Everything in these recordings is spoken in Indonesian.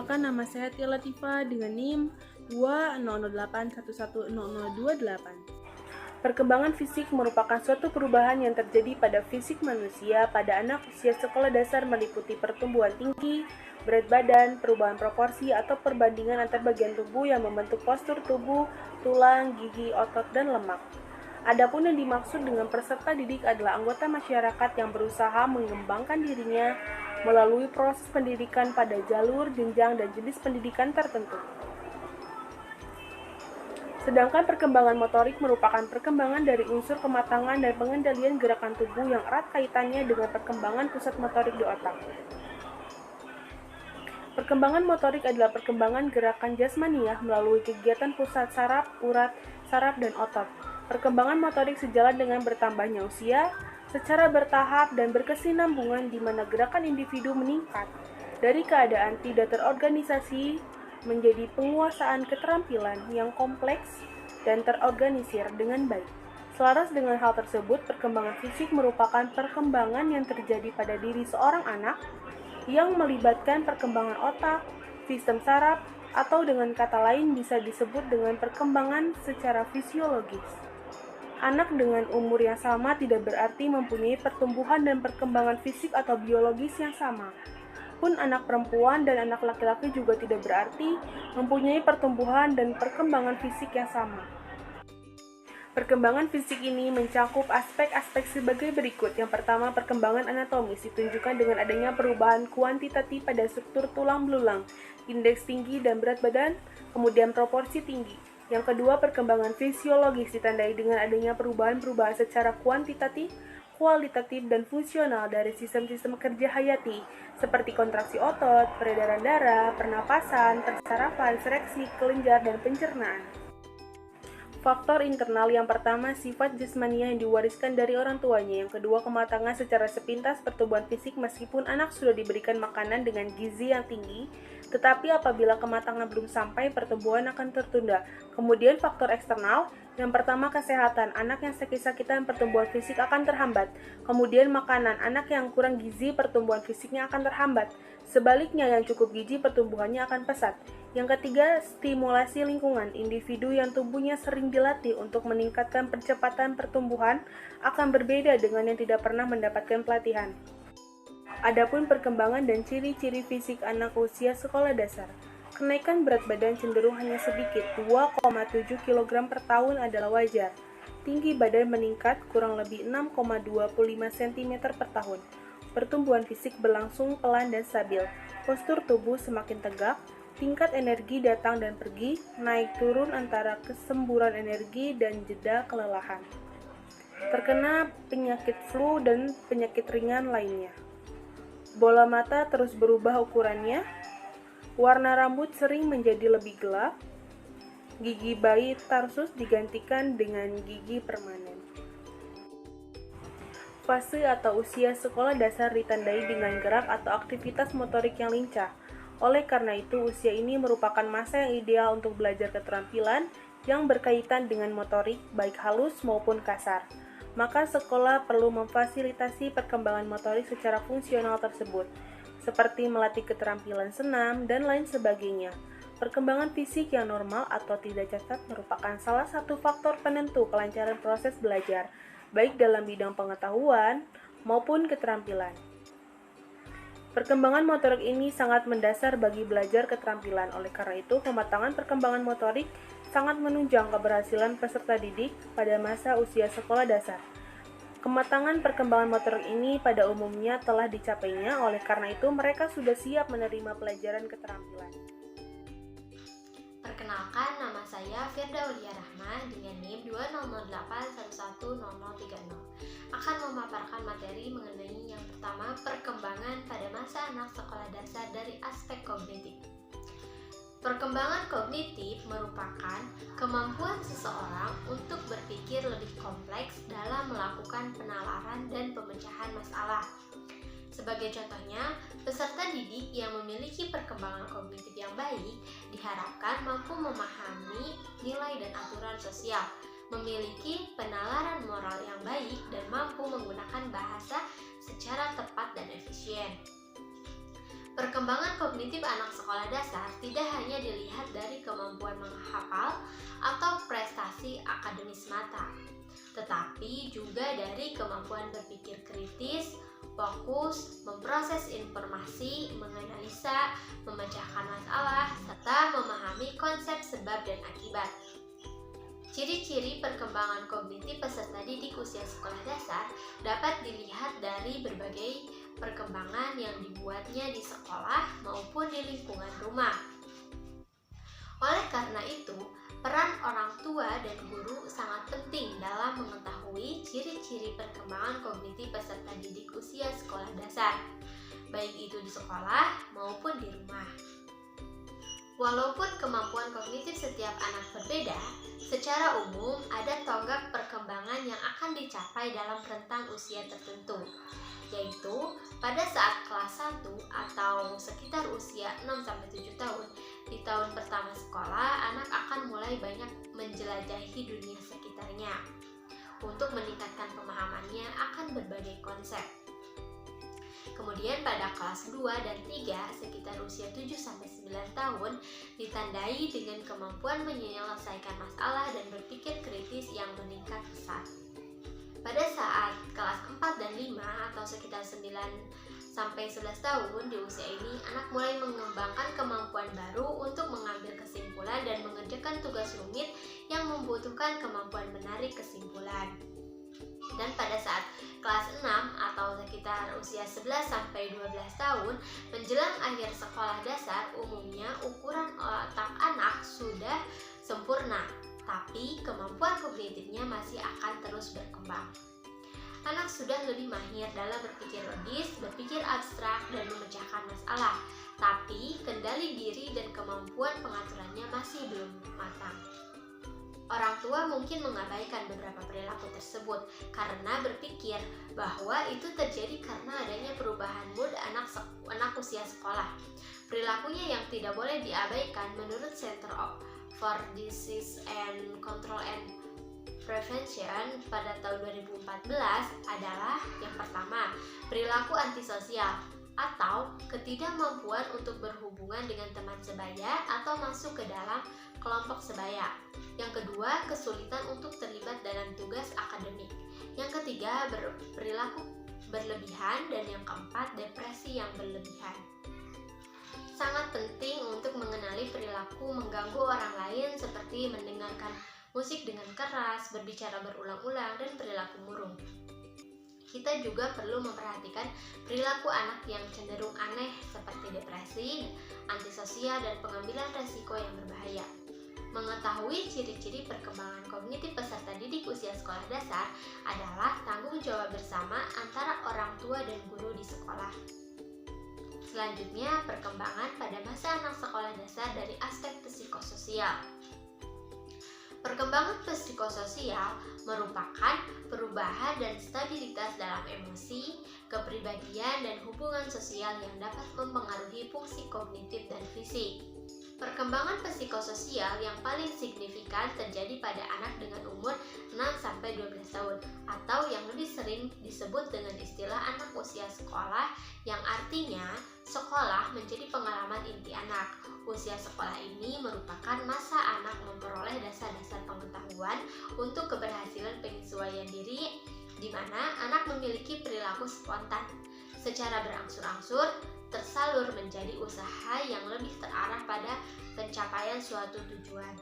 Perkenalkan, nama saya Tia Latifah dengan NIM 20081100228. Perkembangan fisik merupakan suatu perubahan yang terjadi pada fisik manusia pada anak usia sekolah dasar meliputi pertumbuhan tinggi, berat badan, perubahan proporsi atau perbandingan antar bagian tubuh yang membentuk postur tubuh, tulang, gigi, otot, dan lemak. Adapun yang dimaksud dengan peserta didik adalah anggota masyarakat yang berusaha mengembangkan dirinya melalui proses pendidikan pada jalur, jenjang, dan jenis pendidikan tertentu. Sedangkan perkembangan motorik merupakan perkembangan dari unsur kematangan dan pengendalian gerakan tubuh yang erat kaitannya dengan perkembangan pusat motorik di otak. Perkembangan motorik adalah perkembangan gerakan jasmaniah melalui kegiatan pusat saraf, urat, saraf, dan otot. Perkembangan motorik sejalan dengan bertambahnya usia, secara bertahap dan berkesinambungan di mana gerakan individu meningkat dari keadaan tidak terorganisasi menjadi penguasaan keterampilan yang kompleks dan terorganisir dengan baik. Selaras dengan hal tersebut, perkembangan fisik merupakan perkembangan yang terjadi pada diri seorang anak yang melibatkan perkembangan otak, sistem saraf, atau dengan kata lain bisa disebut dengan perkembangan secara fisiologis. Anak dengan umur yang sama tidak berarti mempunyai pertumbuhan dan perkembangan fisik atau biologis yang sama. Pun anak perempuan dan anak laki-laki juga tidak berarti mempunyai pertumbuhan dan perkembangan fisik yang sama. Perkembangan fisik ini mencakup aspek-aspek sebagai berikut. Yang pertama, perkembangan anatomis ditunjukkan dengan adanya perubahan kuantitatif pada struktur tulang belulang, indeks tinggi dan berat badan, kemudian proporsi tinggi. Yang kedua, perkembangan fisiologis ditandai dengan adanya perubahan-perubahan secara kuantitatif, kualitatif, dan fungsional dari sistem-sistem kerja hayati, seperti kontraksi otot, peredaran darah, pernapasan, persarafan, seleksi, kelenjar, dan pencernaan. Faktor internal yang pertama, sifat jasmania yang diwariskan dari orang tuanya. Yang kedua, kematangan secara sepintas pertumbuhan fisik meskipun anak sudah diberikan makanan dengan gizi yang tinggi, tetapi apabila kematangan belum sampai, pertumbuhan akan tertunda. Kemudian faktor eksternal, yang pertama kesehatan, anak yang sakit-sakitan pertumbuhan fisik akan terhambat. Kemudian makanan, anak yang kurang gizi pertumbuhan fisiknya akan terhambat. Sebaliknya yang cukup gizi pertumbuhannya akan pesat. Yang ketiga, stimulasi lingkungan. Individu yang tubuhnya sering dilatih untuk meningkatkan percepatan pertumbuhan akan berbeda dengan yang tidak pernah mendapatkan pelatihan. Adapun perkembangan dan ciri-ciri fisik anak usia sekolah dasar. Kenaikan berat badan cenderung hanya sedikit, 2,7 kg per tahun adalah wajar. Tinggi badan meningkat kurang lebih 6,25 cm per tahun. Pertumbuhan fisik berlangsung pelan dan stabil. Postur tubuh semakin tegak. Tingkat energi datang dan pergi, naik turun antara kesemburan energi dan jeda kelelahan. Terkena penyakit flu dan penyakit ringan lainnya. Bola mata terus berubah ukurannya. Warna rambut sering menjadi lebih gelap. Gigi bayi tarsus digantikan dengan gigi permanen. Fase atau usia sekolah dasar ditandai dengan gerak atau aktivitas motorik yang lincah. Oleh karena itu, usia ini merupakan masa yang ideal untuk belajar keterampilan yang berkaitan dengan motorik, baik halus maupun kasar. Maka sekolah perlu memfasilitasi perkembangan motorik secara fungsional tersebut, seperti melatih keterampilan senam dan lain sebagainya. Perkembangan fisik yang normal atau tidak cacat merupakan salah satu faktor penentu kelancaran proses belajar, baik dalam bidang pengetahuan maupun keterampilan. Perkembangan motorik ini sangat mendasar bagi belajar keterampilan. Oleh karena itu, kematangan perkembangan motorik sangat menunjang keberhasilan peserta didik pada masa usia sekolah dasar. Kematangan perkembangan motorik ini pada umumnya telah dicapainya, oleh karena itu mereka sudah siap menerima pelajaran keterampilan. Perkenalkan, nama saya Firda Aulia Rahma dengan NIM 200811030. Akan memaparkan materi mengenai yang pertama, perkembangan pada masa anak sekolah dasar dari aspek kognitif. Perkembangan kognitif merupakan kemampuan seseorang untuk berpikir lebih kompleks dalam melakukan penalaran dan pemecahan masalah. Sebagai contohnya, peserta didik yang memiliki perkembangan kognitif yang baik diharapkan mampu memahami nilai dan aturan sosial, memiliki penalaran moral yang baik, dan mampu menggunakan bahasa secara tepat dan efisien. Perkembangan kognitif anak sekolah dasar tidak hanya dilihat dari kemampuan menghafal atau prestasi akademis mata, tetapi juga dari kemampuan berpikir kritis, fokus, memproses informasi, menganalisa, memecahkan masalah, serta memahami konsep sebab dan akibat. Ciri-ciri perkembangan kognitif peserta didik usia sekolah dasar dapat dilihat dari berbagai perkembangan yang dibuatnya di sekolah maupun di lingkungan rumah. Oleh karena itu, peran orang tua dan guru sangat penting dalam mengetahui ciri-ciri perkembangan kognitif peserta didik usia sekolah dasar, baik itu di sekolah maupun di rumah. Walaupun kemampuan kognitif setiap anak berbeda, secara umum ada tonggak perkembangan yang akan dicapai dalam rentang usia tertentu, yaitu pada saat kelas 1 atau sekitar usia 6-7 tahun. Di tahun pertama sekolah, anak akan mulai banyak menjelajahi dunia sekitarnya untuk meningkatkan pemahamannya akan berbagai konsep. Kemudian pada kelas 2 dan 3 sekitar usia 7-9 tahun ditandai dengan kemampuan menyelesaikan masalah dan berpikir kritis yang meningkat pesat. Pada saat kelas 4 dan 5 atau sekitar 9-11 tahun di usia ini, anak mulai mengembangkan kemampuan baru untuk mengambil kesimpulan dan mengerjakan tugas rumit yang membutuhkan kemampuan menarik kesimpulan. Dan pada saat kelas 6 atau sekitar usia 11-12 tahun menjelang akhir sekolah dasar, umumnya ukuran otak anak sudah sempurna, tapi kemampuan kognitifnya masih akan terus berkembang. Anak sudah lebih mahir dalam berpikir logis, berpikir abstrak, dan memecahkan masalah, tapi kendali diri dan kemampuan pengaturannya masih belum matang. Orang tua mungkin mengabaikan beberapa perilaku tersebut karena berpikir bahwa itu terjadi karena adanya perubahan mood anak usia sekolah. Perilakunya yang tidak boleh diabaikan menurut Center for Disease and Control and Prevention pada tahun 2014 adalah yang pertama, perilaku antisosial atau ketidakmampuan untuk berhubungan dengan teman sebaya atau masuk ke dalam kelompok sebaya. Yang kedua, kesulitan untuk terlibat dalam tugas akademik. Yang ketiga, perilaku berlebihan. Dan yang keempat, depresi yang berlebihan. Sangat penting untuk mengenali perilaku mengganggu orang lain seperti mendengarkan musik dengan keras, berbicara berulang-ulang, dan perilaku murung. Kita juga perlu memperhatikan perilaku anak yang cenderung aneh seperti depresi, antisosial, dan pengambilan resiko yang berbahaya. Mengetahui ciri-ciri perkembangan kognitif peserta didik usia sekolah dasar adalah tanggung jawab bersama antara orang tua dan guru di sekolah. Selanjutnya, perkembangan pada masa anak sekolah dasar dari aspek psikososial. Perkembangan psikososial merupakan perubahan dan stabilitas dalam emosi, kepribadian, dan hubungan sosial yang dapat mempengaruhi fungsi kognitif dan fisik. Perkembangan psikososial yang paling signifikan terjadi pada anak dengan umur 6-12 tahun atau yang lebih sering disebut dengan istilah anak usia sekolah, yang artinya sekolah menjadi pengalaman inti anak. Usia sekolah ini merupakan masa anak memperoleh dasar-dasar pengetahuan untuk keberhasilan penyesuaian diri, di mana anak memiliki perilaku spontan secara berangsur-angsur tersalur menjadi usaha yang lebih terarah pada pencapaian suatu tujuan.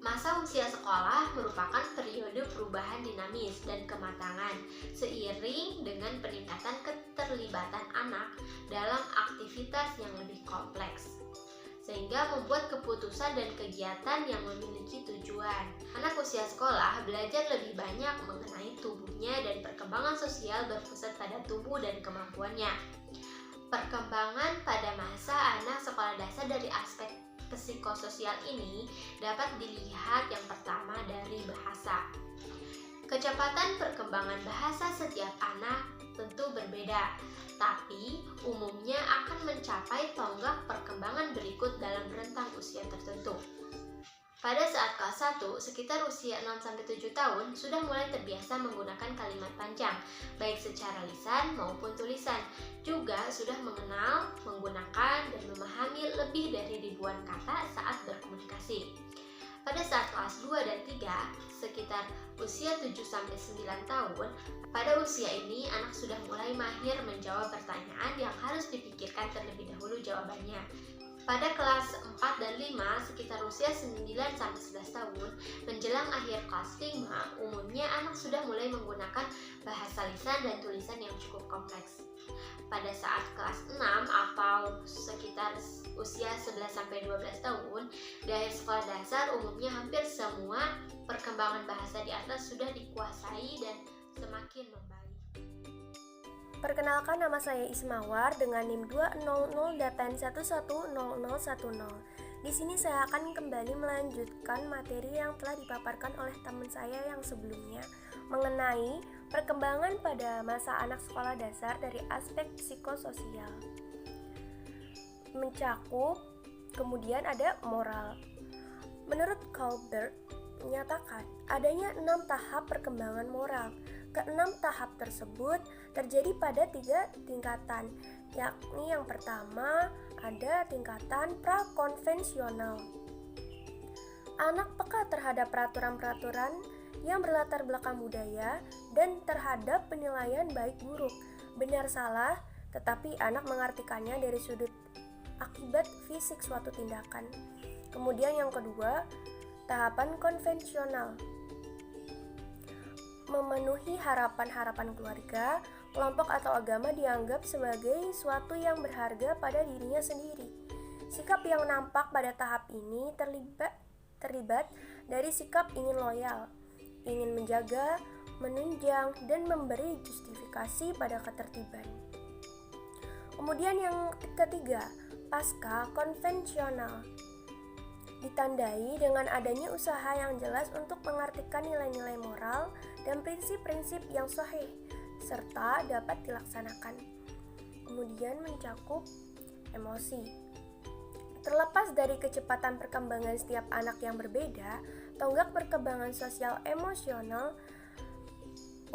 Masa usia sekolah merupakan periode perubahan dinamis dan kematangan seiring dengan peningkatan keterlibatan anak dalam aktivitas yang lebih kompleks, sehingga membuat keputusan dan kegiatan yang memiliki tujuan. Anak usia sekolah belajar lebih banyak mengenai tubuhnya dan perkembangan sosial berpusat pada tubuh dan kemampuannya. Perkembangan pada masa anak sekolah dasar dari aspek psikososial ini dapat dilihat yang pertama dari bahasa. Kecepatan perkembangan bahasa setiap anak tentu berbeda, tapi umumnya akan mencapai tonggak perkembangan berikut dalam rentang usia tertentu. Pada saat kelas 1, sekitar usia 6-7 tahun sudah mulai terbiasa menggunakan kalimat panjang, baik secara lisan maupun tulisan. Juga sudah mengenal, menggunakan, dan memahami lebih dari ribuan kata saat berkomunikasi. Pada saat kelas 2 dan 3, sekitar usia 7-9 tahun, pada usia ini anak sudah mulai mahir menjawab pertanyaan yang harus dipikirkan terlebih dahulu jawabannya. Pada kelas 4 dan 5, sekitar usia 9-11 tahun, menjelang akhir kelas 5, umumnya anak sudah mulai menggunakan bahasa lisan dan tulisan yang cukup kompleks. Pada saat kelas 6 atau sekitar usia 11-12 tahun, di akhir sekolah dasar umumnya hampir semua perkembangan bahasa di atas sudah dikuasai dan semakin membaik. Perkenalkan, nama saya Ismawar dengan NIM 200 Di sini saya akan kembali melanjutkan materi yang telah dipaparkan oleh teman saya yang sebelumnya mengenai perkembangan pada masa anak sekolah dasar dari aspek psikososial. Mencakup, kemudian ada moral. Menurut Colbert menyatakan adanya 6 tahap perkembangan moral. Keenam tahap tersebut terjadi pada 3 tingkatan, yakni yang pertama ada tingkatan prakonvensional. Anak peka terhadap peraturan-peraturan yang berlatar belakang budaya dan terhadap penilaian baik buruk, benar salah, tetapi anak mengartikannya dari sudut akibat fisik suatu tindakan. Kemudian yang kedua, tahapan konvensional. Memenuhi harapan-harapan keluarga, kelompok atau agama dianggap sebagai suatu yang berharga pada dirinya sendiri. Sikap yang nampak pada tahap ini terlibat dari sikap ingin loyal, ingin menjaga, menunjang, dan memberi justifikasi pada ketertiban. Kemudian yang ketiga, pasca konvensional. Ditandai dengan adanya usaha yang jelas untuk mengartikan nilai-nilai moral dan prinsip-prinsip yang sahih serta dapat dilaksanakan. Kemudian mencakup emosi. Terlepas dari kecepatan perkembangan setiap anak yang berbeda, tonggak perkembangan sosial emosional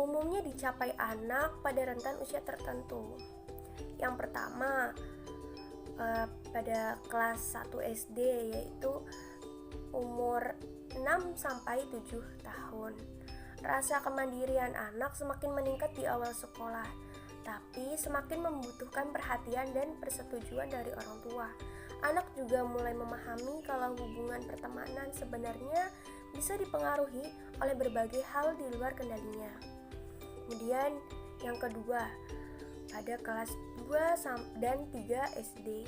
umumnya dicapai anak pada rentan usia tertentu. Yang pertama, pada kelas 1 SD, yaitu umur 6-7 tahun. Rasa kemandirian anak semakin meningkat di awal sekolah, tapi semakin membutuhkan perhatian dan persetujuan dari orang tua. Anak juga mulai memahami kalau hubungan pertemanan sebenarnya bisa dipengaruhi oleh berbagai hal di luar kendalinya. Kemudian yang kedua, pada kelas 2 dan 3 SD,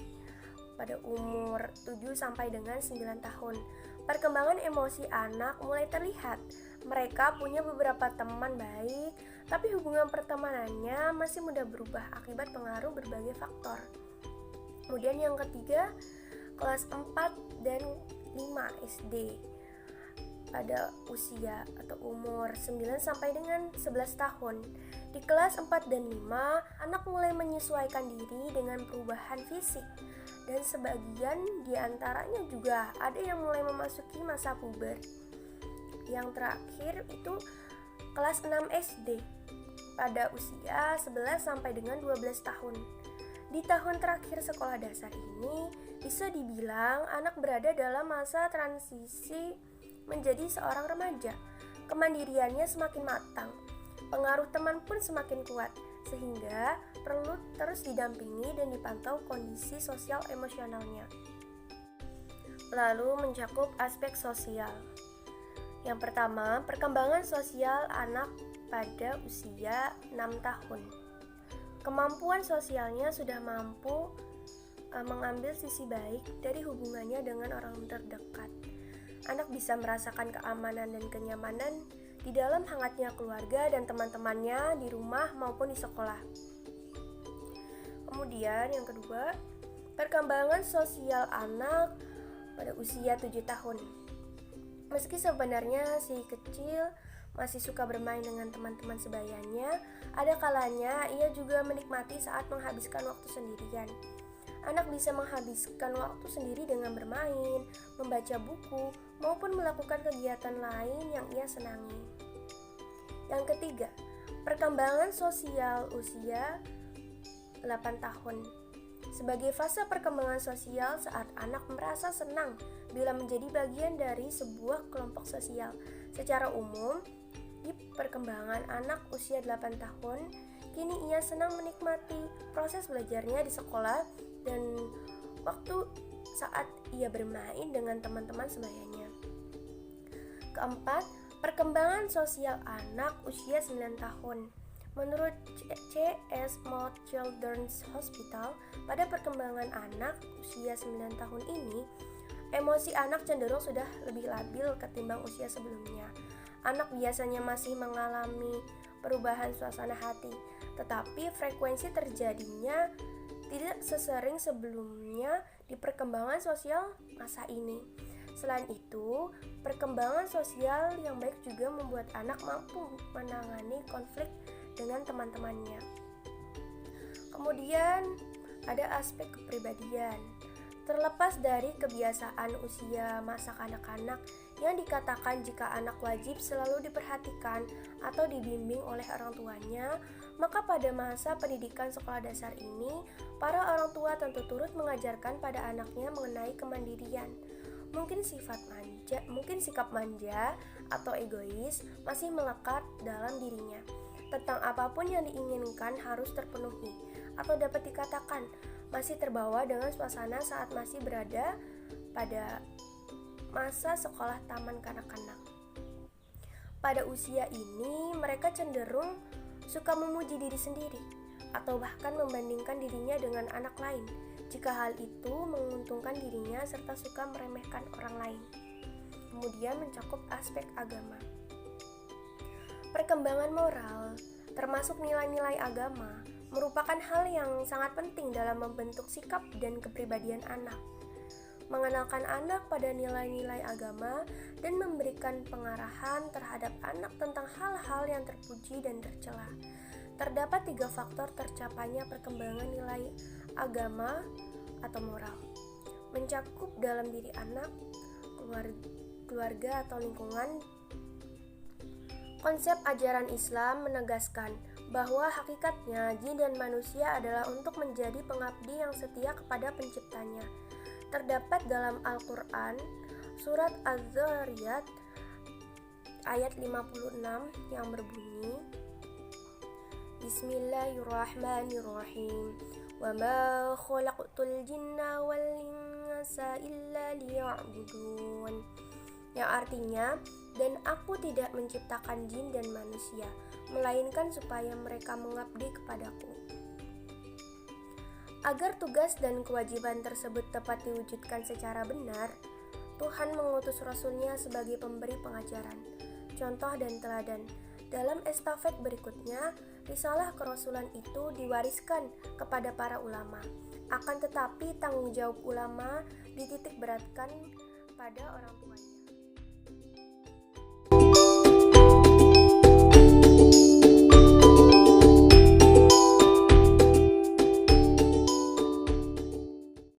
pada umur 7 sampai dengan 9 tahun. Perkembangan emosi anak mulai terlihat. Mereka punya beberapa teman baik, tapi hubungan pertemanannya masih mudah berubah akibat pengaruh berbagai faktor. Kemudian yang ketiga, kelas 4 dan 5 SD. Pada usia atau umur 9 sampai dengan 11 tahun. Di kelas 4 dan 5, anak mulai menyesuaikan diri dengan perubahan fisik. Dan sebagian diantaranya juga ada yang mulai memasuki masa puber. Yang terakhir itu kelas 6 SD pada usia 11 sampai dengan 12 tahun. Di tahun terakhir sekolah dasar ini, bisa dibilang anak berada dalam masa transisi menjadi seorang remaja. Kemandiriannya semakin matang, pengaruh teman pun semakin kuat, sehingga perlu terus didampingi dan dipantau kondisi sosial emosionalnya. Lalu mencakup aspek sosial. Yang pertama, perkembangan sosial anak pada usia 6 tahun. Kemampuan sosialnya sudah mampu mengambil sisi baik dari hubungannya dengan orang terdekat. Anak bisa merasakan keamanan dan kenyamanan di dalam hangatnya keluarga dan teman-temannya di rumah maupun di sekolah. Kemudian yang kedua, perkembangan sosial anak pada usia 7 tahun. Meski sebenarnya si kecil masih suka bermain dengan teman-teman sebayanya, ada kalanya ia juga menikmati saat menghabiskan waktu sendirian. Anak bisa menghabiskan waktu sendiri dengan bermain, membaca buku, maupun melakukan kegiatan lain yang ia senangi. Yang ketiga, perkembangan sosial usia 8 tahun. Sebagai fase perkembangan sosial saat anak merasa senang bila menjadi bagian dari sebuah kelompok sosial. Secara umum, di perkembangan anak usia 8 tahun, kini ia senang menikmati proses belajarnya di sekolah dan waktu saat ia bermain dengan teman-teman sebayanya. Keempat, perkembangan sosial anak usia 9 tahun. Menurut C.S. Mount Children's Hospital, pada perkembangan anak usia 9 tahun ini, emosi anak cenderung sudah lebih labil ketimbang usia sebelumnya. Anak biasanya masih mengalami perubahan suasana hati, tetapi frekuensi terjadinya tidak sesering sebelumnya di perkembangan sosial masa ini. Selain itu, perkembangan sosial yang baik juga membuat anak mampu menangani konflik dengan teman-temannya. Kemudian ada aspek kepribadian. Terlepas dari kebiasaan usia masa kanak-kanak yang dikatakan jika anak wajib selalu diperhatikan atau dibimbing oleh orang tuanya, maka pada masa pendidikan sekolah dasar ini, para orang tua tentu turut mengajarkan pada anaknya mengenai kemandirian. Mungkin sikap manja atau egois masih melekat dalam dirinya. Tentang apapun yang diinginkan harus terpenuhi, atau dapat dikatakan masih terbawa dengan suasana saat masih berada pada masa sekolah taman kanak-kanak. Pada usia ini, mereka cenderung suka memuji diri sendiri, atau bahkan membandingkan dirinya dengan anak lain, jika hal itu menguntungkan dirinya serta suka meremehkan orang lain. Kemudian mencakup aspek agama. Perkembangan moral, termasuk nilai-nilai agama, merupakan hal yang sangat penting dalam membentuk sikap dan kepribadian anak. Mengenalkan anak pada nilai-nilai agama dan memberikan pengarahan terhadap anak tentang hal-hal yang terpuji dan tercela. Terdapat 3 faktor tercapainya perkembangan nilai agama atau moral. Mencakup dalam diri anak, keluarga atau lingkungan. Konsep ajaran Islam menegaskan bahwa hakikatnya jin dan manusia adalah untuk menjadi pengabdi yang setia kepada penciptanya. Terdapat dalam Al-Quran, surat Az-Zariyat ayat 56 yang berbunyi, Bismillahirrahmanirrahim. Wa ma khalaqtul jinna wal insa illa liya'budun. Yang artinya, dan aku tidak menciptakan jin dan manusia, melainkan supaya mereka mengabdi kepadaku. Agar tugas dan kewajiban tersebut dapat diwujudkan secara benar, Tuhan mengutus Rasul-Nya sebagai pemberi pengajaran, contoh dan teladan. Dalam estafet berikutnya, risalah kerasulan itu diwariskan kepada para ulama. Akan tetapi tanggung jawab ulama dititik beratkan pada orang tuanya.